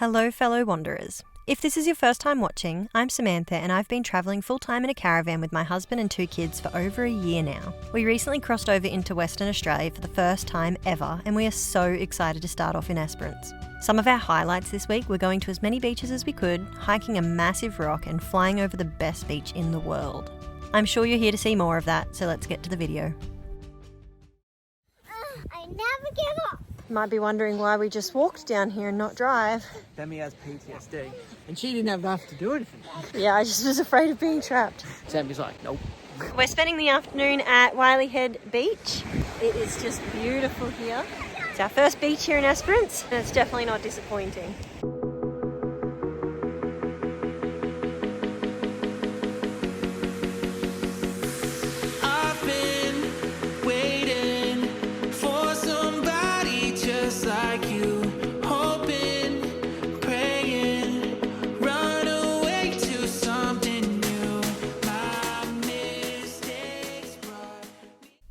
Hello fellow wanderers. If this is your first time watching, I'm Samantha and I've been travelling full-time in a caravan with my husband and 2 kids for over a year now. We recently crossed over into Western Australia for the first time ever and we are so excited to start off in Esperance. Some of our highlights this week were going to as many beaches as we could, hiking a massive rock and flying over the best beach in the world. I'm sure you're here to see more of that, so let's get to the video. I never give up. You might be wondering why we just walked down here and not drive. Demi has PTSD, and she didn't have enough to do anything. Yeah, I just was afraid of being trapped. Sammy's like, nope. We're spending the afternoon at Wiley Head Beach. It is just beautiful here. It's our first beach here in Esperance, and it's definitely not disappointing.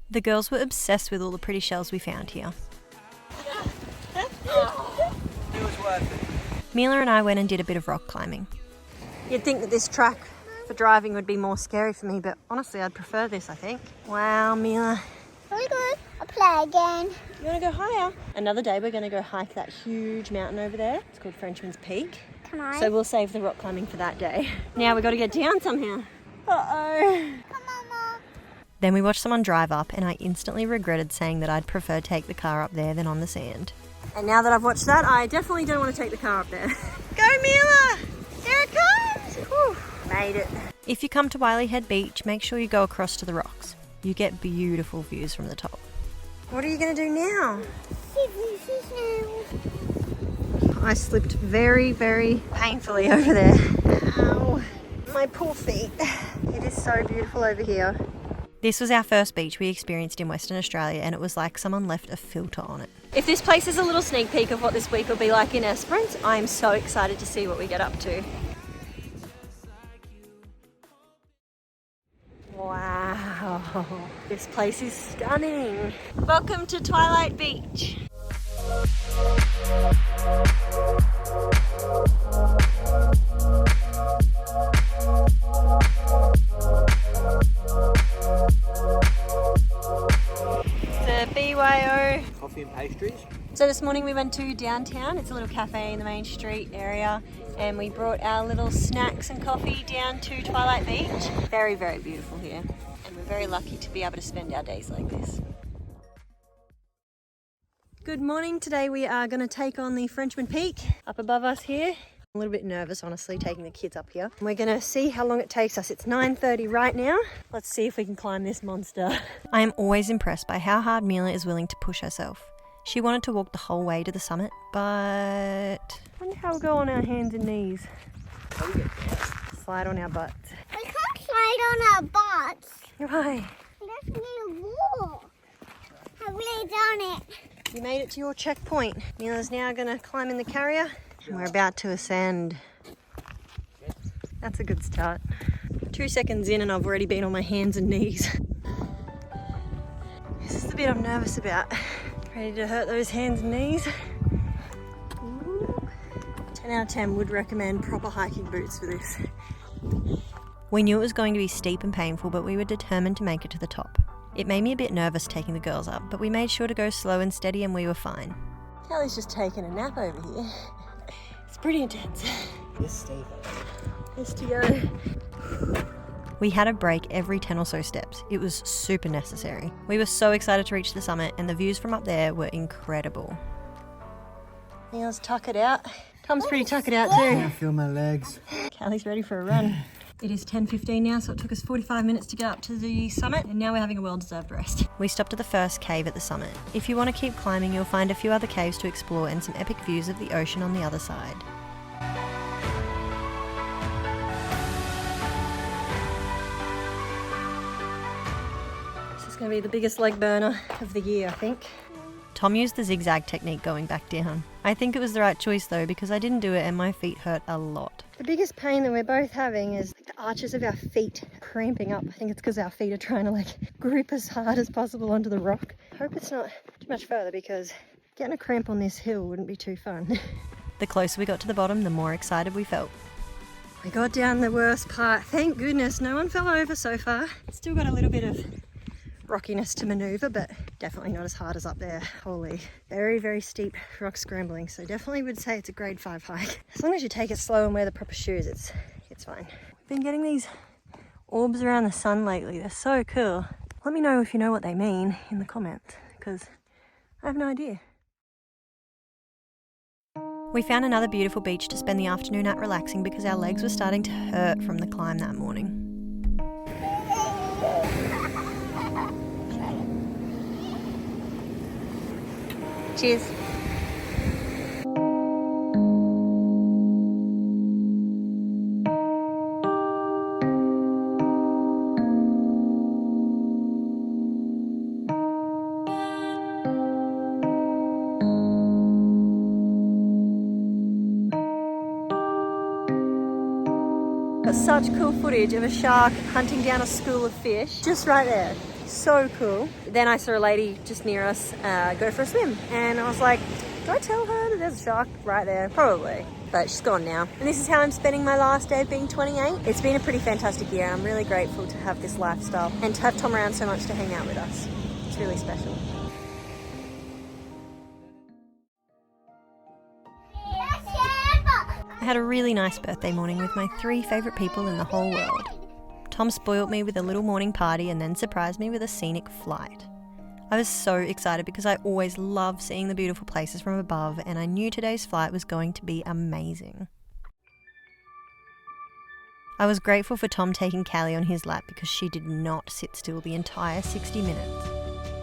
The girls were obsessed with all the pretty shells we found here. It was worth it. Mila and I went and did a bit of rock climbing. You'd think that this track for driving would be more scary for me, but honestly I'd prefer this, I think. Wow, Mila. Very good. I'll play again. You want to go higher? Another day we're going to go hike that huge mountain over there. It's called Frenchman's Peak. Can I? So we'll save the rock climbing for that day. Now we've got to get down somehow. Uh-oh. Come on, Mom. Then we watched someone drive up and I instantly regretted saying that I'd prefer take the car up there than on the sand. And now that I've watched that, I definitely don't want to take the car up there. Go Mila! There it comes! Whew. Made it. If you come to Wiley Head Beach, make sure you go across to the rocks. You get beautiful views from the top. What are you going to do now? I slipped very, very painfully over there. Ow. My poor feet. It is so beautiful over here. This was our first beach we experienced in Western Australia and it was like someone left a filter on it. If this place is a little sneak peek of what this week will be like in Esperance, I'm so excited to see what we get up to. Wow, this place is stunning. Welcome to Twilight Beach. BYO. Coffee and pastries. So this morning we went to downtown. It's a little cafe in the main street area and we brought our little snacks and coffee down to Twilight Beach. Very, very beautiful here and we're very lucky to be able to spend our days like this. Good morning. Today we are going to take on the Frenchman Peak up above us here. I'm a little bit nervous, honestly, taking the kids up here. We're going to see how long it takes us. It's 9:30 right now. Let's see if we can climb this monster. I am always impressed by how hard Mila is willing to push herself. She wanted to walk the whole way to the summit, but I wonder how we'll go on our hands and knees. Slide on our butts. We can't slide on our butts. Why? That's need a wall. I've really done it. You made it to your checkpoint. Mila's now going to climb in the carrier. And we're about to ascend. That's a good start. 2 seconds in and I've already been on my hands and knees. This is the bit I'm nervous about. Ready to hurt those hands and knees? Ooh. 10 out of 10 would recommend proper hiking boots for this. We knew it was going to be steep and painful, but we were determined to make it to the top. It made me a bit nervous taking the girls up, but we made sure to go slow and steady and we were fine. Kelly's just taking a nap over here. It's pretty intense. Yes, Steve. Yes to go. We had a break every 10 or so steps. It was super necessary. We were so excited to reach the summit and the views from up there were incredible. Let's tuck it out. Tom's pretty tuck it out too. I feel my legs. Callie's ready for a run. It is 10:15 now, so it took us 45 minutes to get up to the summit, and now we're having a well-deserved rest. We stopped at the first cave at the summit. If you want to keep climbing, you'll find a few other caves to explore and some epic views of the ocean on the other side. This is going to be the biggest leg burner of the year, I think. Tom used the zigzag technique going back down. I think it was the right choice though, because I didn't do it and my feet hurt a lot. The biggest pain that we're both having is the arches of our feet cramping up. I think it's because our feet are trying to grip as hard as possible onto the rock. I hope it's not too much further because getting a cramp on this hill wouldn't be too fun. The closer we got to the bottom, the more excited we felt. We got down the worst part. Thank goodness no one fell over so far. Still got a little bit of rockiness to manoeuvre, but definitely not as hard as up there. Holy, very, very steep rock scrambling. So definitely would say it's a grade 5 hike. As long as you take it slow and wear the proper shoes, it's fine. Been getting these orbs around the sun lately. They're so cool. Let me know if you know what they mean in the comments, because I have no idea. We found another beautiful beach to spend the afternoon at relaxing because our legs were starting to hurt from the climb that morning. Cheers. Got such cool footage of a shark hunting down a school of fish just right there. So cool. Then I saw a lady just near us go for a swim, and I was like, do I tell her that there's a shark right there? Probably, but she's gone now. And this is how I'm spending my last day of being 28. It's been a pretty fantastic year. I'm really grateful to have this lifestyle and to have Tom around so much to hang out with us. It's really special. I had a really nice birthday morning with my 3 favourite people in the whole world. Tom spoilt me with a little morning party and then surprised me with a scenic flight. I was so excited because I always love seeing the beautiful places from above, and I knew today's flight was going to be amazing. I was grateful for Tom taking Callie on his lap because she did not sit still the entire 60 minutes.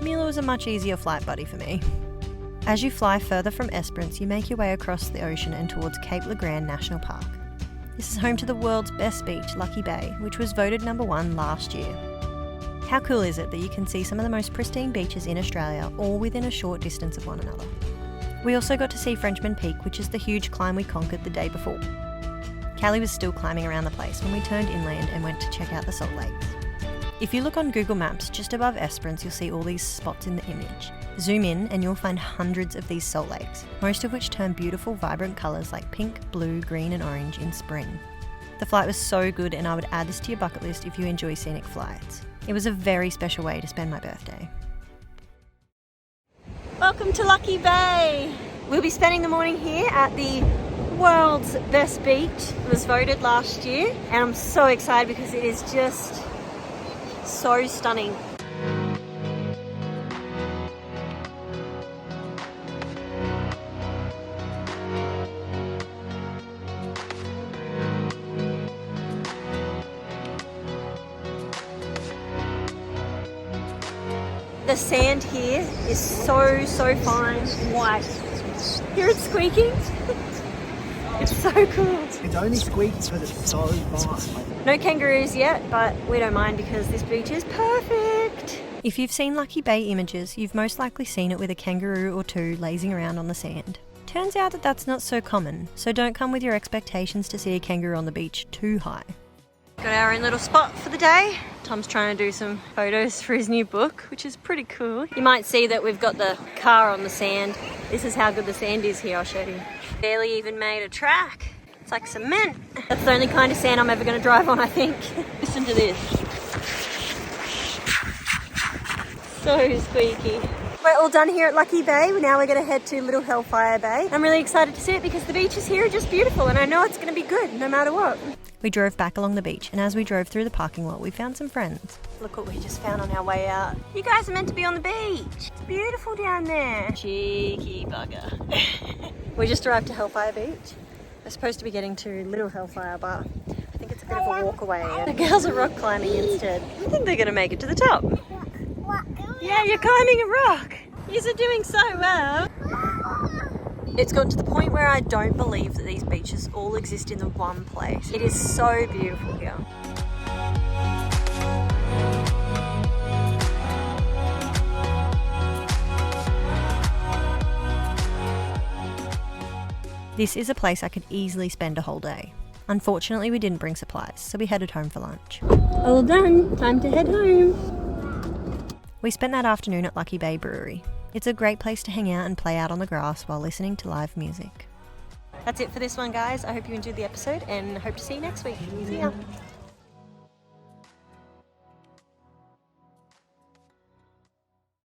Mila was a much easier flight buddy for me. As you fly further from Esperance, you make your way across the ocean and towards Cape Le Grand National Park. This is home to the world's best beach, Lucky Bay, which was voted number 1 last year. How cool is it that you can see some of the most pristine beaches in Australia, all within a short distance of one another? We also got to see Frenchman Peak, which is the huge climb we conquered the day before. Callie was still climbing around the place when we turned inland and went to check out the Salt Lakes. If you look on Google Maps, just above Esperance, you'll see all these spots in the image. Zoom in and you'll find hundreds of these salt lakes, most of which turn beautiful, vibrant colours like pink, blue, green and orange in spring. The flight was so good, and I would add this to your bucket list if you enjoy scenic flights. It was a very special way to spend my birthday. Welcome to Lucky Bay! We'll be spending the morning here at the world's best beach. It was voted last year, and I'm so excited because it is just so stunning. The sand here is so fine, white. Hear it squeaking? It's so cool. It only squeaks because it's so fine. No kangaroos yet, but we don't mind because this beach is perfect. If you've seen Lucky Bay images, you've most likely seen it with a kangaroo or 2 lazing around on the sand. Turns out that that's not so common, so don't come with your expectations to see a kangaroo on the beach too high. Got our own little spot for the day. Tom's trying to do some photos for his new book, which is pretty cool. You might see that we've got the car on the sand. This is how good the sand is here, I'll show you. Barely even made a track. It's like cement. That's the only kind of sand I'm ever going to drive on, I think. Listen to this. So squeaky. We're all done here at Lucky Bay. Now we're going to head to Little Hellfire Bay. I'm really excited to see it because the beaches here are just beautiful, and I know it's going to be good no matter what. We drove back along the beach, and as we drove through the parking lot, we found some friends. Look what we just found on our way out. You guys are meant to be on the beach. It's beautiful down there. Cheeky bugger. We just arrived to Hellfire Beach. We're supposed to be getting to Little Hellfire, but I think it's a bit of a walk away. The girls are rock climbing instead. I think they're going to make it to the top. Yeah, you're climbing a rock. You're doing so well. It's gotten to the point where I don't believe that these beaches all exist in the one place. It is so beautiful here. This is a place I could easily spend a whole day. Unfortunately, we didn't bring supplies, so we headed home for lunch. All done, time to head home. We spent that afternoon at Lucky Bay Brewery. It's a great place to hang out and play out on the grass while listening to live music. That's it for this one, guys. I hope you enjoyed the episode and hope to see you next week. See ya.